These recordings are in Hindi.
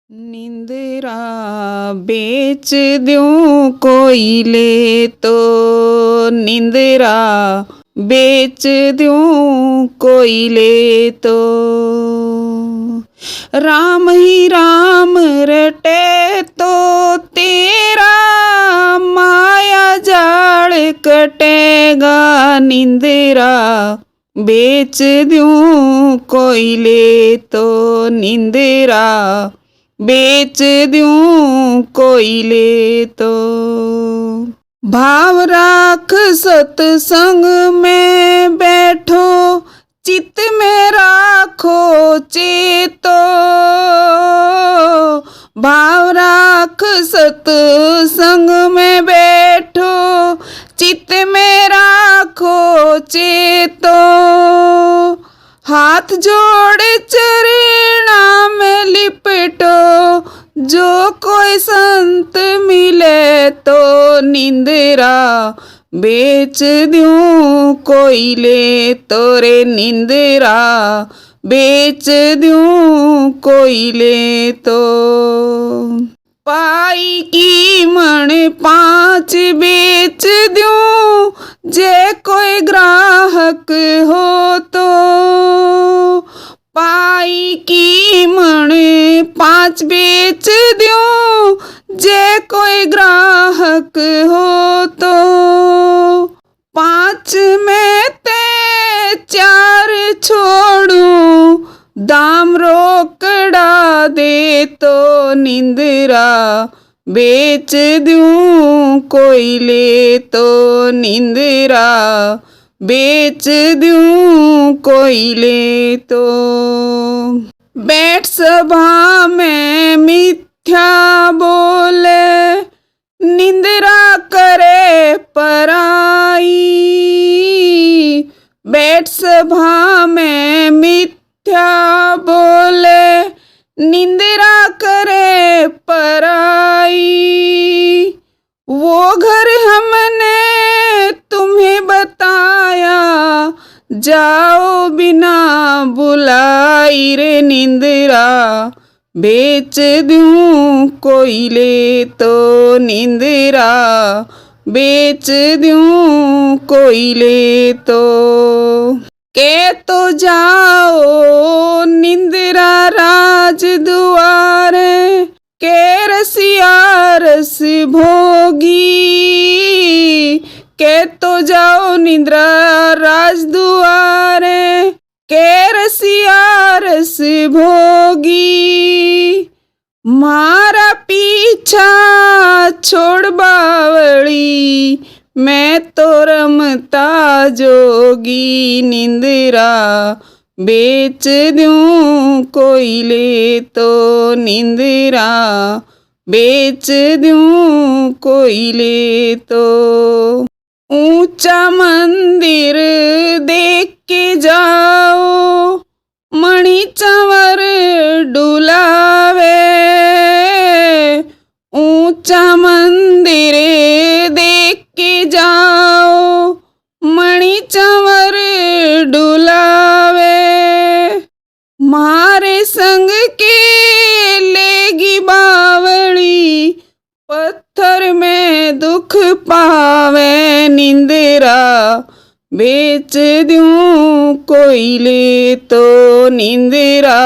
निंदरा बेच दूं कोई ले तो, निंदरा बेच दूं कोई ले तो। राम ही राम रटे तो तेरा माया जाल कटेगा, निंदरा बेच दूं कोई ले तो, निंदरा बेच दूं कोई ले तो। भाव राख सत्संग में बैठो, चित्त में राखो चेतो। भाव राख सत्संग में बैठो, चित्त में राखो चेतो। हाथ जोड़ चरणा में लिपटो, जो कोई संत मिले तो, निंदरा बेच दूं कोई ले तो रे, निंदरा बेच दूं कोई ले तो। पाई की मन 5 बेच दूं, जे कोई ग्राहक हो तो। पाई की मन 5 बेच दूं, जे कोई ग्राहक हो तो। 5 में ते 4 छोड़ूं, दाम रोकड़ा दे तो, निंदरा बेच दूं कोई ले तो, निंदरा बेच दूं कोई ले तो। बैठ सभा में मिथ्या बोले, निंदरा करे पराई। बैठ सभा में मिथ्या बोले, निंदरा करे पराई। वो घर हमने तुम्हें बताया, जाओ बिना बुलाई रे, निंदरा बेच दूं कोई ले तो, निंदरा बेच दूं कोई ले तो। के तो जाओ निंदरा राज दुआरे, के रसिया रस भोगी। के तो जाओ निंद्रा राज दुआरे, के रसिया रस भोगी। मारा पीछा छोड़ बावड़ी, मैं तो रमता जोगी, निंदरा बेच दूं कोई ले तो, निंदरा बेच दूं कोई ले तो। ऊंचा मंदिर देख के जाओ, मणि चंवर डुलावे। ऊंचा मंदिर देख के जाओ, मणि चंवर डुलावे। मारे संग के लेगी बावड़ी, पत्थर में दुख पावे, निंदरा बेच दूं कोई ले तो, निंदरा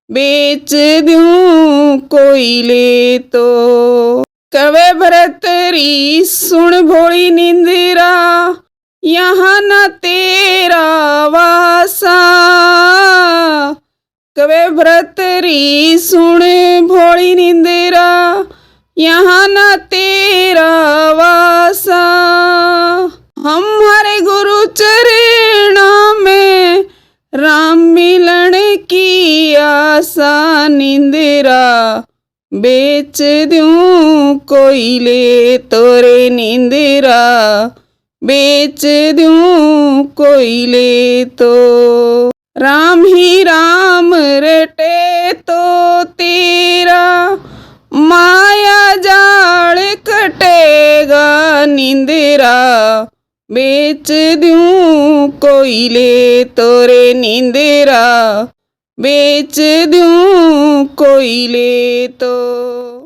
बेच दूं कोई ले तो। कवे भरतरी सुन भोली निंदरा, यहाँ न तेरा वासा। कवे भरतरी सुन भोली निंदरा, यहाँ न तेरा वासा। हमारे गुरु चरणों में राम मिलन की आशा, निंदरा बेच दूं कोई ले तो रे, निंदरा बेच दूं कोई ले तो। राम ही राम रटे तो तेरा, माया जाल कटेगा, निंदरा बेच दूं कोई ले तो रे, निंदरा बेच दूं कोई ले तो।